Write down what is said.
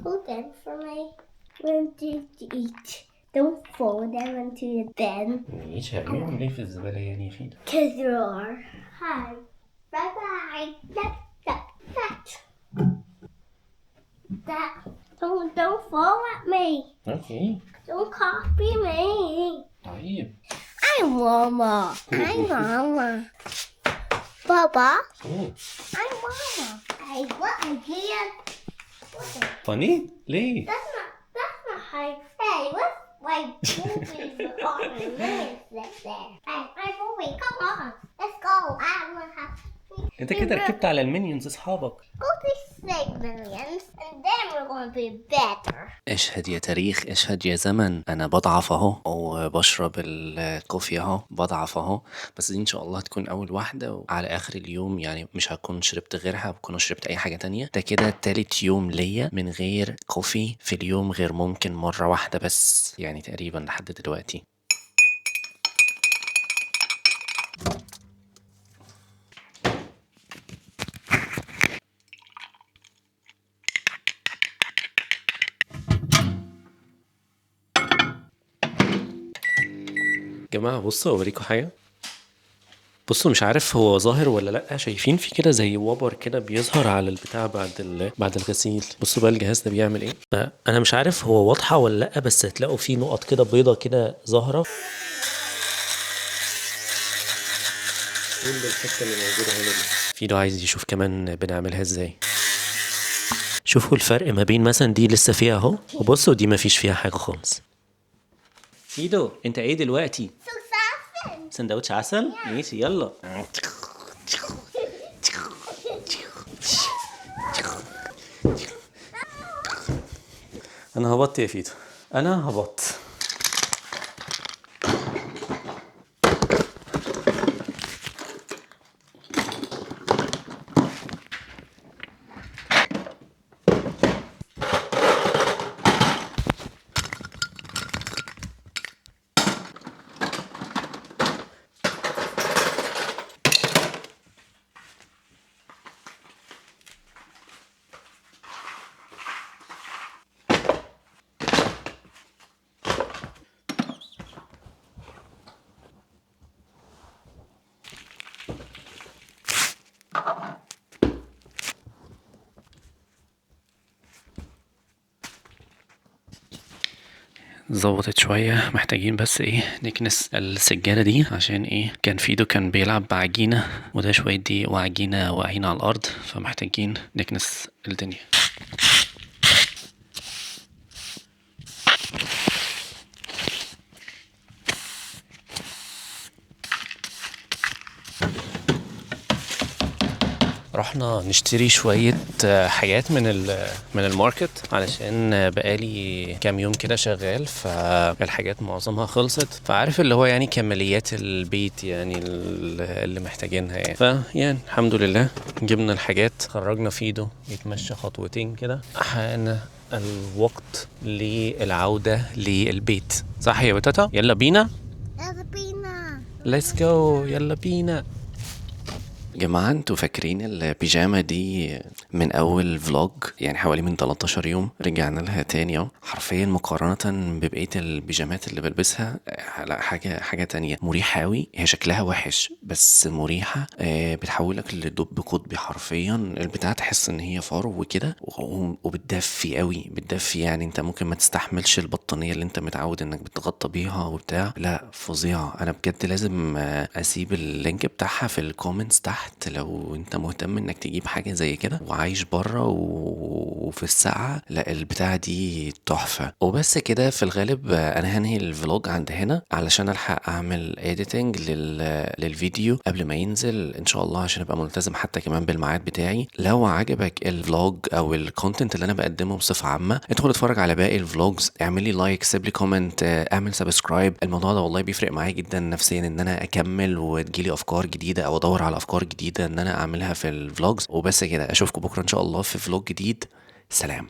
Hold them for me. When did you eat? Don't throw them into the bin. ماشي هرميهم ليه في الزبالة يعني يا فيدو؟ Cause you are. Hi. Bye bye. That. Don't fall at me. Okay. Don't copy me. طيب. I'm Mama. I'm Mama. Baba. I'm Mama. Hey, what again? Funny? ليه؟ That's not high. Hey, what's my movie on my minutes there? Hey, my movie, come on. Let's go. I want to have. انت كده ركبت على المينيونز اصحابك. Go to 6 millions and then we're going to be better. اشهد يا تاريخ، اشهد يا زمن، انا بضعف اهو وبشرب الكوفي اهو، بضعف اهو. بس دي ان شاء الله هتكون اول واحدة، وعلى اخر اليوم يعني مش هكون شربت غيرها، بكون شربت اي حاجة تانية. ده كده تالت يوم ليا من غير كوفي في اليوم، غير ممكن مرة واحدة بس يعني تقريبا لحد دلوقتي. جماعة بصوا اوريكم حاجة. بصوا مش عارف هو ظاهر ولا لا، شايفين في كده زي وبر كده بيظهر على البتاع بعد الغسيل. بصوا بقى الجهاز ده بيعمل ايه. انا مش عارف هو واضحة ولا لا، بس هتلاقوا في نقط كده بيضة كده ظاهرة. كل الحتة اللي موجودة هنا دي. فيدو عايز يشوف كمان بنعملها ازاي. شوفوا الفرق ما بين مثلا دي لسه فيها اهو، وبصوا دي ما فيش فيها حاجة خالص. فيدو انت ايه دلوقتي؟ سندوتش عسل؟ ماشي يلا. انا هبطت يا فيدو، انا هبطت. ظبطت شوية، محتاجين بس ايه نكنس السجادة دي، عشان ايه كان فيدو كان بيلعب بعجينة، وده شوية دي وعجينة واقعين على الأرض، فمحتاجين نكنس الدنيا. رحنا نشتري شوية حاجات من الماركت، علشان بقالي كام يوم كده شغال، فالحاجات معظمها خلصت، فعارف اللي هو يعني كماليات البيت يعني اللي محتاجينها يعني. فيعني الحمد لله جبنا الحاجات، خرجنا فيدو يتمشى خطوتين كده. حان الوقت للعودة للبيت، صح يا بتاتا؟ يلا بينا. Let's go. يلا بينا. جماعة انتوا فاكرين البيجامة دي من اول فلوج يعني حوالي من 13 يوم رجعنا لها تاني اهو، حرفيا مقارنة ببقية البيجامات اللي بلبسها. لا حاجة تانية، مريحة اوي. هي شكلها وحش بس مريحة. بتحولك لدب قطبي حرفيا. البتاع تحس ان هي فرو وكده، وبتدفي اوي، بتدفي يعني انت ممكن ما تستحملش البطانية اللي انت متعود انك بتغطى بيها وبتاع. لا فظيعة. انا بجد لازم اسيب اللينك بتاعها في الكومنتس تحت لو انت مهتم انك تجيب حاجة زي كده وعايش بره وفي الساعة. لا البتاعة دي تحفة. وبس كده في الغالب انا هنهي الفلوج عند هنا علشان الحق اعمل editing للفيديو قبل ما ينزل ان شاء الله، عشان ابقى ملتزم حتى كمان بالميعاد بتاعي. لو عجبك الفلوج او الكونتنت اللي انا بقدمه بصفة عامة، ادخل اتفرج على باقي الفلوجز، اعمل لي لايك، سيب لي كومنت، اعمل سبسكرايب. الموضوع ده والله بيفرق معايا جدا نفسيا، ان انا اكمل وتجيلي افكار جديدة او ادور على افكار جديدة ان انا اعملها في الفلوجز. وبس كده، اشوفكم بكرة ان شاء الله في فلوج جديد. سلام.